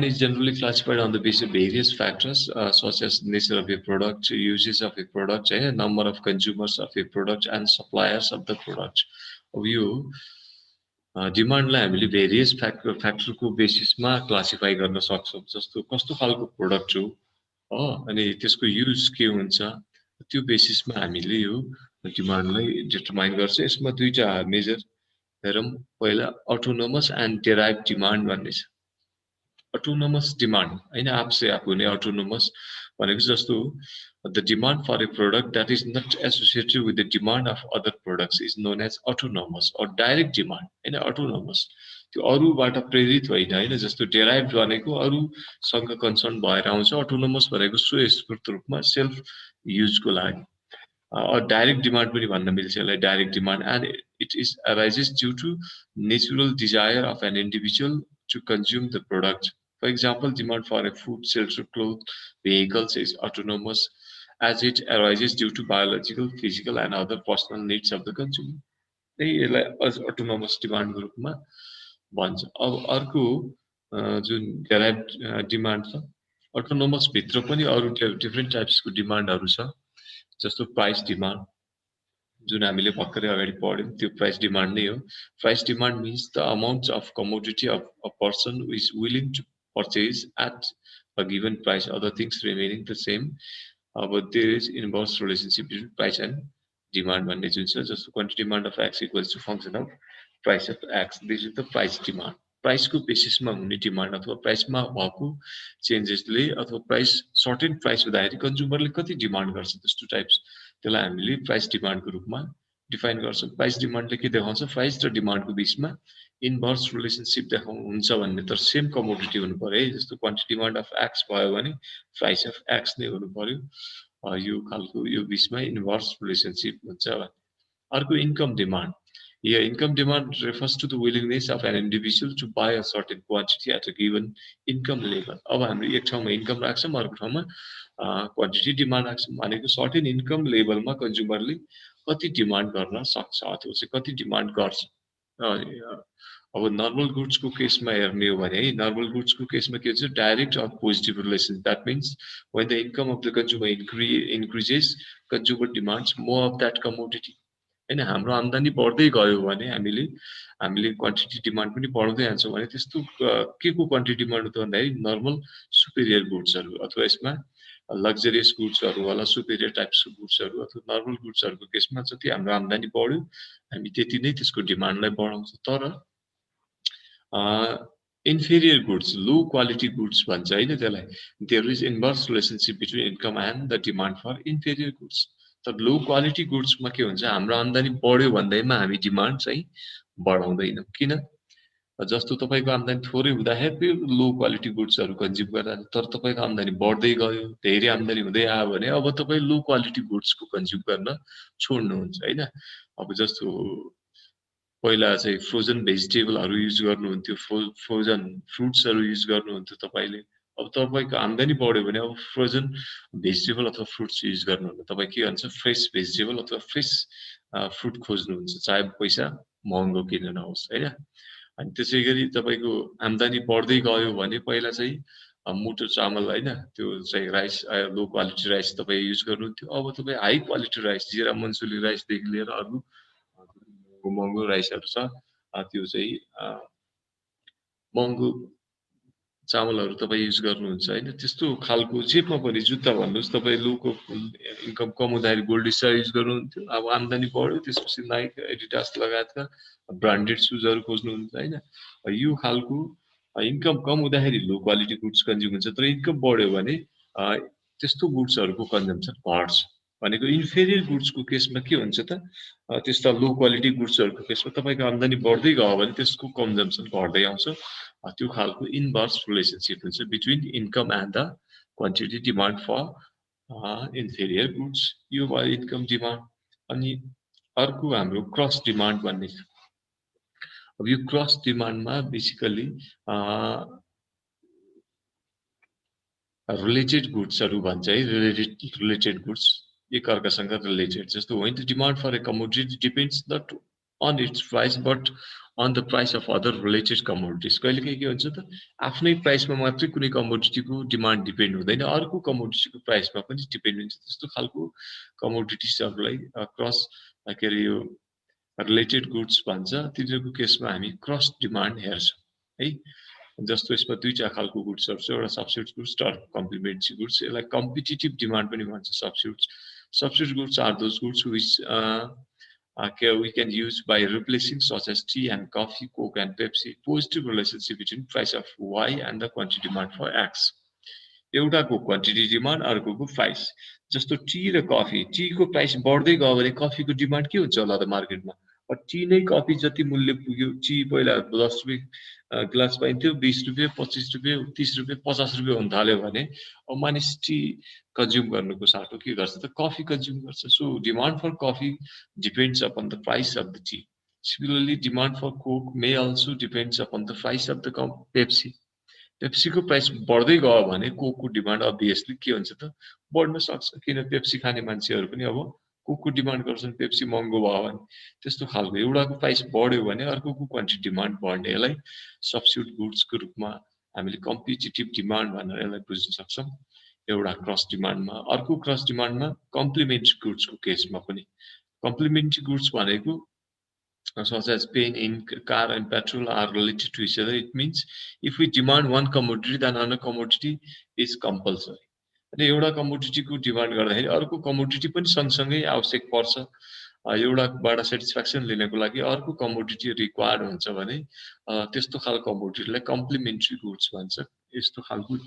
demand is generally classified on the basis of various factors such as nature of a product, uses of a product, number of consumers of a product, and suppliers of the product. अब यो डिमान्डलाई हामीले various फ्याक्टरको बेसिसमा classify गर्न सक्छौँ, जस्तो कस्तो खालको product हो हो अनि त्यसको युज के हुन्छ, त्यो बेसिसमा हामीले यो डिमान्डलाई डिटरमाइन गर्छ। यसमा दुईटा मेजर हेरौँ। पहिला अटोनोमस एन्ड डेराइभ डिमान्ड भन्ने छ। अटोनोमस डिमान्ड हैन, आपसे आप हुने अटोनोमस भनेको जस्तो the demand for a product that is not associated with the demand of other products is known as autonomous or direct demand हैन। अटोनोमस त्यो अरूबाट प्रेरित होइन हैन, जस्तो डेराइभ भनेको अरूसँग कन्सर्न भएर आउँछ। अटोनोमस भनेको स्वयस्फूर्त रूपमा सेल्फ युजको लागि। डाइरेक्ट डिमान्ड पनि भन्न मिल्छ यसलाई, direct demand, and it is arises due to natural desire of an individual to consume the product. For example, demand for a food, shelter, clothes, vehicles is autonomous as it arises due to biological, physical, and other personal needs of the consumer. त्यही यसलाई autonomous डिमान्डको रूपमा भन्छ। अब अर्को जुन derive demand छ, autonomous भित्र पनि अरू डिफ्रेन्ट टाइप्सको डिमान्डहरू छ, जस्तो प्राइस डिमान्ड जुन हामीले भर्खरै अगाडि पढ्यौं, त्यो प्राइस डिमान्ड नै हो। Price demand means the amount of commodity of a person who is willing to purchase at a given price, other things remaining the same, but there is inverse relationship between price and demand भन्ने जुन छ, जस्तो quantity demand of x equals to function of price of x, this is the price demand। प्राइसको बेसिसमा हुने demand अथवा प्राइसमा भएको चेन्जेसले अथवा price certain price हुँदाखेरि कन्ज्युमरले कति डिमान्ड गर्छ, त्यस्तो टाइप्स, त्यसलाई हामीले प्राइस डिमान्डको रूपमा डिफाइन गर्छौँ। प्राइस डिमान्डले के देखाउँछ, प्राइस र डिमान्डको बीचमा इन्भर्स रिलेसनशिप देखाउँछ भन्ने, तर सेम कमोडिटी हुनु पर्यो है। जस्तो क्वान्टिटी डिमान्ड अफ एक्स भयो भने प्राइस अफ एक्स नै हुनु पर्यो, यो खालको यो बीचमा इन्भर्स रिलेसनशिप हुन्छ। अर्को income demand. Here, income demand refers to the willingness of an individual to buy a certain quantity at a given income level। अब हामीले एक ठाउँमा इन्कम राख्छौँ, अर्को ठाउँमा क्वान्टिटी डिमान्ड राख्छौँ भनेको सर्टेन इन्कम लेभलमा कन्ज्युमरले कति डिमान्ड गर्न सक्छ अथवा चाहिँ कति डिमान्ड गर्छ। अब नर्मल गुड्सको केसमा हेर्ने हो भने है, नर्मल गुड्सको केसमा के हुन्छ, direct or positive relation. That means when the income of the consumer increases, consumer demands more of that commodity। हैन, हाम्रो आम्दानी बढ्दै गयो भने हामीले क्वान्टिटी डिमान्ड पनि बढ्दै जान्छौँ भने त्यस्तो के को क्वान्टिटी डिमान्ड त भन्दाखेरि नर्मल सुपेरियर गुड्सहरू अथवा यसमा लग्जरियस गुड्सहरू वाला सुपेरियर टाइप्सको गुड्सहरू अथवा नर्मल गुड्सहरूको केसमा जति हाम्रो आम्दानी बढ्यो हामी त्यति नै त्यसको डिमान्डलाई बढाउँछ। तर inferior goods, low quality goods भन्छ हैन त्यसलाई, there is inverse relationship between income and the demand for inferior goods. तर लो क्वालिटी गुड्समा के हुन्छ, हाम्रो आम्दानी बढ्यो भन्दैमा हामी डिमान्ड चाहिँ बढाउँदैनौँ। किन? जस्तो तपाईको आम्दानी थोरै हुँदाखेरि लो क्वालिटी गुड्सहरू कन्ज्युम गर्दा, तर तपाईको आम्दानी बढ्दै गयो, धेरै आम्दानी हुँदै आयो भने अब तपाई लो क्वालिटी गुड्सको कन्ज्युम गर्न छोड्नुहुन्छ हैन। अब जस्तो पहिला चाहिँ फ्रोजन भेजिटेबलहरू युज गर्नुहुन्थ्यो, फ्रोजन फ्रुट्सहरू युज गर्नुहुन्थ्यो तपाईले। अब तपाईको आम्दानी बढ्यो भने अब फ्रोजन भेजिटेबल अथवा फ्रुट्स युज गर्नुहुन्न, तपाई के गर्नुहुन्छ, फ्रेश भेजिटेबल अथवा फ्रेश फ्रुट खोज्नुहुन्छ, चाहे पैसा महँगो किन नहोस् हैन। अनि त्यसैगरी तपाईको आम्दानी बढ्दै गयो भने पहिला चाहिँ मोटो चामल हैन, त्यो चाहिँ राइस, लो क्वालिटी राइस तपाई युज गर्नुहुन्थ्यो। अब तपाई हाई क्वालिटी राइस, जिरा मन्सुली राइसदेखि लिएर अरु महँगो राइसहरू छ, त्यो चाहिँ महँगो चामलहरू तपाईँ युज गर्नुहुन्छ हैन। त्यस्तो खालको जेमा पनि जुत्ता भन्नुहोस्, तपाईँ लोको इन्कम कम हुँदाखेरि गोल्डिसा युज गर्नुहुन्थ्यो, अब आम्दानी बढ्यो त्यसपछि नाइक, एडिडास लगायतका ब्रान्डेड सुजहरू खोज्नुहुन्छ हैन। यो खालको इन्कम कम हुँदाखेरि लो क्वालिटी गुड्स कन्ज्युम हुन्छ, तर इन्कम बढ्यो भने त्यस्तो गुड्सहरूको कन्जम्सन घट्छ। भनेको इन्फेरियर गुड्सको केसमा के हुन्छ त, त्यस्ता लो क्वालिटी गुड्सहरूको केसमा तपाईको आम्दानी बढ्दै गयो भने त्यसको कन्जम्सन घट्दै आउँछ। त्यो खालको इन्भर्स रिलेसनशिप हुन्छ between income and the quantity demand for inferior goods. यो भयो इन्कम डिमान्ड। अनि अर्को हाम्रो क्रस डिमान्ड भन्ने छ। अब यो क्रस डिमान्डमा बेसिकली रिलेटेड गुड्सहरू भन्छ है, रिलेटेड गुड्स एकअर्कासँग रिलेटेड। जस्तो when the demand for a commodity depends not on its price but on the price of other related commodities. कहिलेकाहीँ के हुन्छ त आफ्नै प्राइसमा मात्रै कुनै कमोडिटीको डिमान्ड डिपेन्ड हुँदैन, अर्को कमोडिटीको प्राइसमा पनि डिपेन्ड हुन्छ। त्यस्तो खालको कमोडिटिजहरूलाई क्रस के अरे यो रिलेटेड गुड्स भन्छ, तिनीहरूको केसमा हामी क्रस डिमान्ड हेर्छौँ है। जस्तो यसमा दुईटा खालको गुड्सहरू छ, एउटा सब्स्टिट्युट गुड्स र कम्प्लिमेन्ट्री गुड्स। यसलाई कम्पिटिटिभ डिमान्ड पनि भन्छ substitute. Substitute goods are those goods which we can use by replacing such as tea and coffee, Coke and Pepsi. Positive relationship between price of Y and the quantity demand for X. एउटाको quantity demand अर्कोको price. जस्तो T र coffee, टीको price बढ्दै गयो भने कफीको demand के हुन्छ होला त मार्केटमा? टी नै कफी जति मूल्य पुग्यो, टी पहिला 10 रुपियाँ ग्लास पाइन्थ्यो, 20 रुपियाँ, 25 रुपियाँ, 30 रुपियाँ, 50 रुपियाँ हुन थाल्यो भने अब मानिस टी कन्ज्युम गर्नुको साटो के गर्छ त कफी कन्ज्युम गर्छ। So demand for coffee depends upon the price of the tea. Similarly, demand for Coke may also depends upon the price of the Pepsi. PepsiCo price बढ्दै गयो भने कोकको डिमान्ड अभियसली के हुन्छ त बढ्न सक्छ, किन पेप्सी खाने मान्छेहरू पनि अब कोकको डिमान्ड गर्छन्, पेप्सी महँगो भयो भने। त्यस्तो खालको एउटाको प्राइस बढ्यो भने अर्कोको क्वान्टिटी डिमान्ड बढ्ने, यसलाई सब्स्टिट्युट गुड्सको रूपमा हामीले कम्पिटिटिभ डिमान्ड भनेर यसलाई बुझ्न सक्छौँ। एउटा क्रस डिमान्डमा, अर्को क्रस डिमान्डमा कम्प्लिमेन्ट्री गुड्सको केसमा पनि। कम्प्लिमेन्ट्री गुड्स भनेको such as paint, ink, car, and petrol are related to each other. It means if we demand one commodity, then another commodity is compulsory. अनि एउटा कमोडिटीको डिमान्ड गर्दाखेरि अर्को कमोडिटी पनि सँगसँगै आवश्यक पर्छ। एउटाबाट सेटिस्फ्याक्सन लिनको लागि अर्को कमोडिटी रिक्वायर्ड हुन्छ भने त्यस्तो खालको कमोडिटीलाई कम्प्लिमेन्ट्री गुड्स भन्छ। यस्तो खालको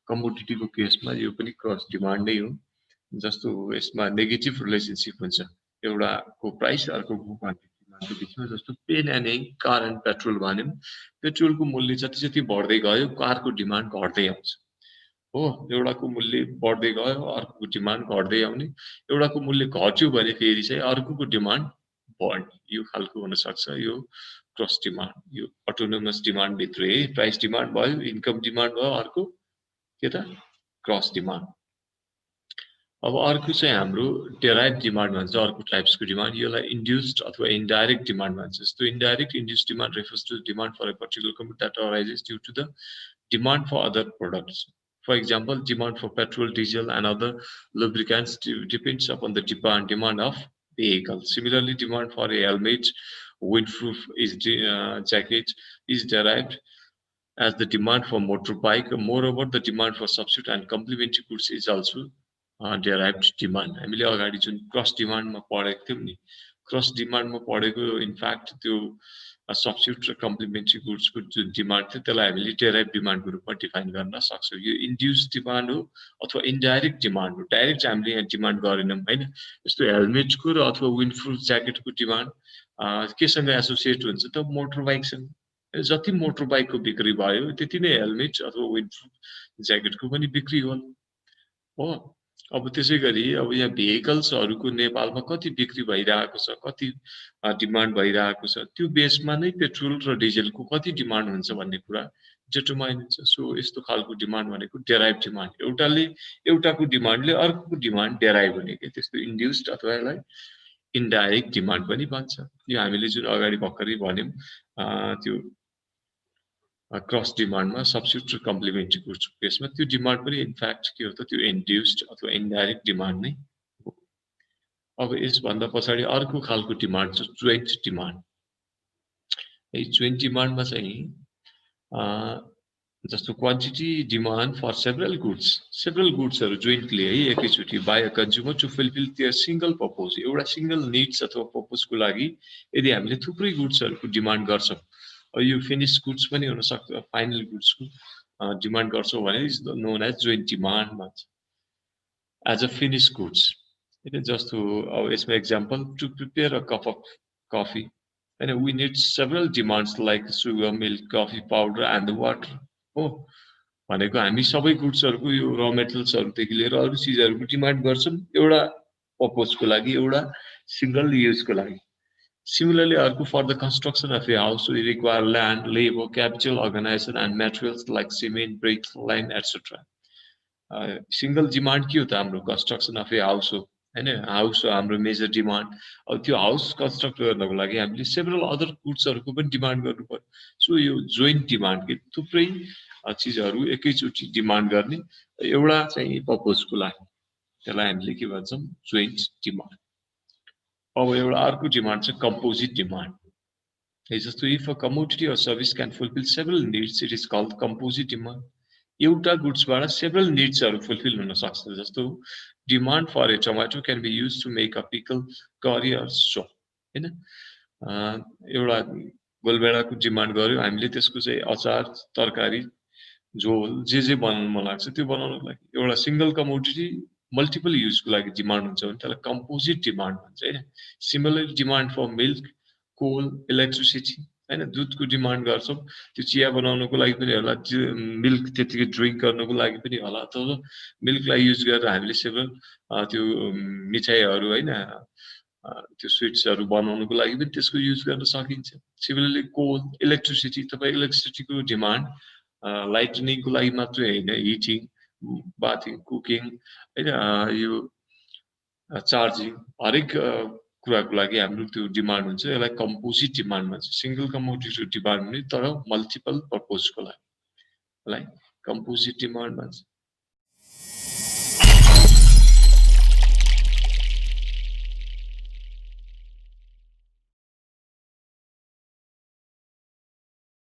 कमोडिटीको केसमा यो पनि क्रस डिमान्ड नै हो। जस्तो यसमा नेगेटिभ रिलेसनशिप हुन्छ, एउटाको प्राइस अर्कोको क्वान्टिटी बिचमा। जस्तो pen and ink, car and petrol भन्यौँ, पेट्रोलको मूल्य जति जति बढ्दै गयो कारको डिमान्ड घट्दै आउँछ हो। एउटाको मूल्य बढ्दै गयो अर्कोको डिमान्ड घट्दै आउने, एउटाको मूल्य घट्यो भने फेरि चाहिँ अर्कोको डिमान्ड बढ्ने, यो खालको हुनसक्छ। यो क्रस डिमान्ड, यो अटोनोमस डिमान्ड भित्रै प्राइस डिमान्ड भयो, इन्कम डिमान्ड भयो, अर्को के त क्रस डिमान्ड। अब अर्को चाहिँ हाम्रो डेराइभ डिमान्ड भन्छ, अर्को टाइप्सको डिमान्ड। यसलाई इन्ड्युस्ड अथवा इन्डाइरेक्ट डिमान्ड भन्छ। जस्तो indirect induced demand refers to demand for a particular commodity that arises due to the demand for other products. For example, demand for petrol, diesel, and other lubricants depends upon the demand of vehicle. Similarly, demand for a helmet, windproof jacket is derived as the demand for motorbike. Moreover, the demand for substitute and complementary goods is also derived demand. हामीले अगाडि जुन cross डिमान्डमा पढेको थियौँ नि, cross डिमान्डमा पढेको in fact त्यो substitute र complementary गुड्सको जुन डिमान्ड थियो त्यसलाई हामीले डेराइभ डिमान्डको रूपमा डिफाइन गर्न सक्छौँ। यो इन्ड्युस डिमान्ड हो अथवा इन्डाइरेक्ट डिमान्ड हो। डाइरेक्ट हामीले यहाँ डिमान्ड गरेनौँ हैन। जस्तो हेलमेटको र अथवा विन्डप्रुफ ज्याकेटको डिमान्ड केसँग एसोसिएट हुन्छ त मोटर बाइकसँग। जति मोटर बाइकको बिक्री भयो त्यति नै हेलमेट अथवा विन्डप्रुफ ज्याकेटको पनि बिक्री होला हो। अब त्यसै गरी अब यहाँ भेहिकल्सहरूको नेपालमा कति बिक्री भइरहेको छ, कति डिमान्ड भइरहेको छ, त्यो बेसमा नै पेट्रोल र डिजेलको कति डिमान्ड हुन्छ भन्ने कुरा डिटरमाइन हुन्छ। सो यस्तो खालको डिमान्ड भनेको डेराइभ डिमान्ड। एउटाको डिमान्डले अर्कोको डिमान्ड डेराइभ हुने के, त्यस्तो इन्ड्युस्ड अथवा यसलाई इन्डाइरेक्ट डिमान्ड पनि भन्छ। यो हामीले जुन अगाडि भर्खरै भन्यौँ त्यो क्रस डिमान्डमा सब्स्टिट्युट र कम्प्लिमेन्ट्री गुड्सको केसमा त्यो डिमान्ड पनि इनफ्याक्ट के हो त त्यो इन्ड्युस्ड अथवा इन्डाइरेक्ट डिमान्ड नै हो। अब यसभन्दा पछाडि अर्को खालको डिमान्ड छ जोइन्ट डिमान्ड। यो जोइन्ट डिमान्डमा चाहिँ जस्तो क्वान्टिटी डिमान्ड फर सेभरल गुड्सहरू जोइन्टली है एकैचोटि by a consumer to fulfil their single purpose. एउटा सिंगल निड्स अथवा पर्पजको लागि यदि हामीले थुप्रै गुड्सहरूको डिमान्ड गर्छौँ, यो फिनिश गुड्स पनि हुन सक्छ, फाइनल गुड्सको डिमान्ड गर्छौँ भने is known as joint demand भन्छ एज अ फिनिश गुड्स हैन। जस्तो अब यसमा example to prepare a cup of coffee हैन, we need several demands like sugar, milk, coffee powder and the water हो। भनेको हामी सबै गुड्सहरूको यो र मेटेरियल्सहरूदेखि लिएर अरू चिजहरूको डिमान्ड गर्छौँ एउटा पर्पजको लागि, एउटा सिंगल युजको लागि। Similarly, for the construction of a house, we require land, labor, capital, organization, and materials like cement, bricks, lime, etc. Single demand के हो त हाम्रो construction of a house हो हैन हाउस हाम्रो मेजर डिमान्ड अब त्यो हाउस कन्स्ट्रक्ट गर्नको लागि हामीले सेभरल अदर गुड्सहरुको पनि डिमान्ड गर्नु पर्यो सो यो जोइन्ट डिमान्ड के थुप्रै चीजहरु एकैचोटी डिमान्ड गर्ने एउटा चाहिँ पर्पजको लागि त्यसलाई हामीले के भन्छौं जोइन्ट डिमान्ड अब एउटा अर्को डिमान्ड चाहिँ कम्पोजिट डिमान्ड जस्तो if a commodity or service can fulfill several needs it is called composite demand एउटा गुड्सबाट सेभरल निड्सहरु फुलफिल हुन सक्छ जस्तो demand for a tomato can be used to make a pickle curry or so हैन एउटा गोलभेडाको demand गर्यो हामीले त्यसको चाहिँ अचार तरकारी झोल जे बनाउन मन लाग्छ त्यो बनाउनको लागि एउटा सिंगल कमोडिटी मल्टिपल युजको लागि डिमान्ड हुन्छ भने त्यसलाई कम्पोजिट डिमान्ड भन्छ हैन similar demand for milk coal electricity हैन दुधको डिमान्ड गर्छौं त्यो चिया बनाउनको लागि पनि होला मिल्क त्यतिकै ड्रिंक गर्नको लागि पनि होला अथवा मिल्कलाई युज गरेर हामीले सेभरल त्यो मिठाईहरु हैन त्यो स्वीट्सहरु बनाउनको लागि पनि त्यसको युज गर्न सकिन्छ सिमिलरली कोल इलेक्ट्रिसिटी तपाई इलेक्ट्रिसिटीको डिमान्ड लाइटनिङको लागि मात्रै हैन हिटिङ बाथिङ कुकिङ हैन यो चार्जिङ हरेक कुराको लागि हाम्रो त्यो डिमान्ड हुन्छ यसलाई कम्पोजिट डिमान्ड भन्छ सिंगल कमोडिटी डिमान्ड हुने तर मल्टिपल पर्पजको लागि यसलाई कम्पोजिट डिमान्ड भन्छ